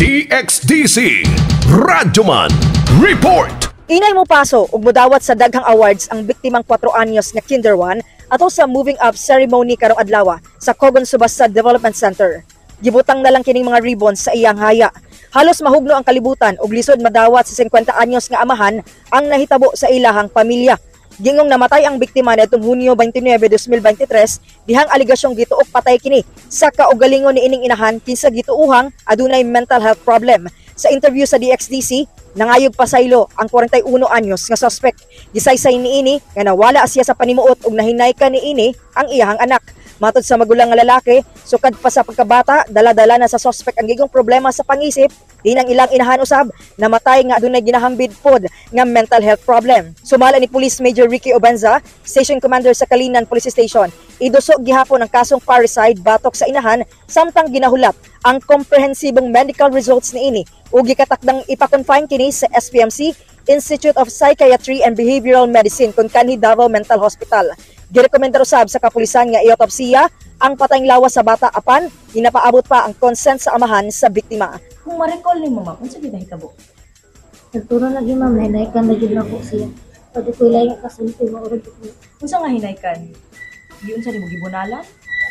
DXDC Radyoman Report. Inay mo paso ug modawat sa daghang awards ang biktimang 4 anyos nga Kinder 1 ato sa moving up ceremony karong adlaw sa Cogon Subasta Development Center. Gibutang na lang kining mga ribbons sa iyang haya. Halos mahugno ang kalibutan ug lisod madawat sa 50 anyos nga amahan ang nahitabo sa ilahang pamilya. Gingong namatay ang biktima nitong Hunyo 29, 2023 dihang aligasyong gituok patay kini sa kaugalingon ni ining inahan kinsa gituuhang adunay mental health problem. Sa interview sa DXDC, nangayog pasaylo ang 41 anyos nga suspect. Gisaysay niini nga nawala siya sa panimuot ug nahinaykan niini ang iyahang anak. Matod sa magulang nga lalaki, sukad pa sa pagkabata, dala-dala na sa suspect ang gigong problema sa pangisip, di nang ilang inahan usab, namatay nga adunay ginahambid pod nga mental health problem. Sumala ni Police Major Ricky Obanza, Station Commander sa Kalinan Police Station, idusog gihapon ang kasong parricide batok sa inahan samtang ginahulat ang komprehensibong medical results niini ug gikatakdang ipa-confine kini sa SPMC, Institute of Psychiatry and Behavioral Medicine kun kanhi Davao Mental Hospital. Girekomenda usab sa kapulisan nga iotopsiya ang patayng lawas sa bata apan ginapaabot pa ang consent sa amahan sa biktima. Kung ma-recall nimo ma, unsa gyud nahitabo? Nagturo na gyud ma'am, hinaykan na gyud nako siya. Pwede ko ilayo kasulti mo urod ko. Unsa nga hinaykan? Di unsa nimo gibunalan?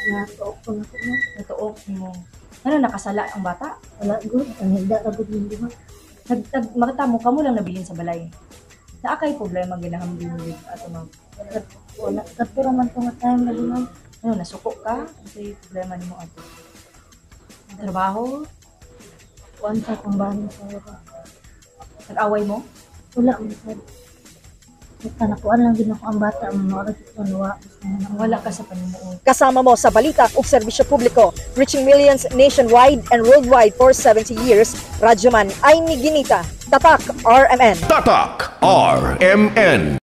Natuok ko na ko mo. Natuok nimo. Ano nakasala ang bata? Wala good, ang higda ra gud hindi ma. Makita mo kamo lang nabilin sa balay. Naa kay problema ginahambing mo ato ma'am. Wala katuro man tong time na ma'am. Ano nasuko ka? Kasi problema nimo ato. Ang trabaho, Wanta kong bahay sa ira. nag-away mo? Wala mo sa. Kanakuan lang din ako ang bata ang mga oras ko nuwa. Wala ka sa panimuot. Kasama mo sa balita ug serbisyo publiko, reaching millions nationwide and worldwide for 70 years, Radyoman ay ni Ginita, Tatak RMN. Tatak RMN.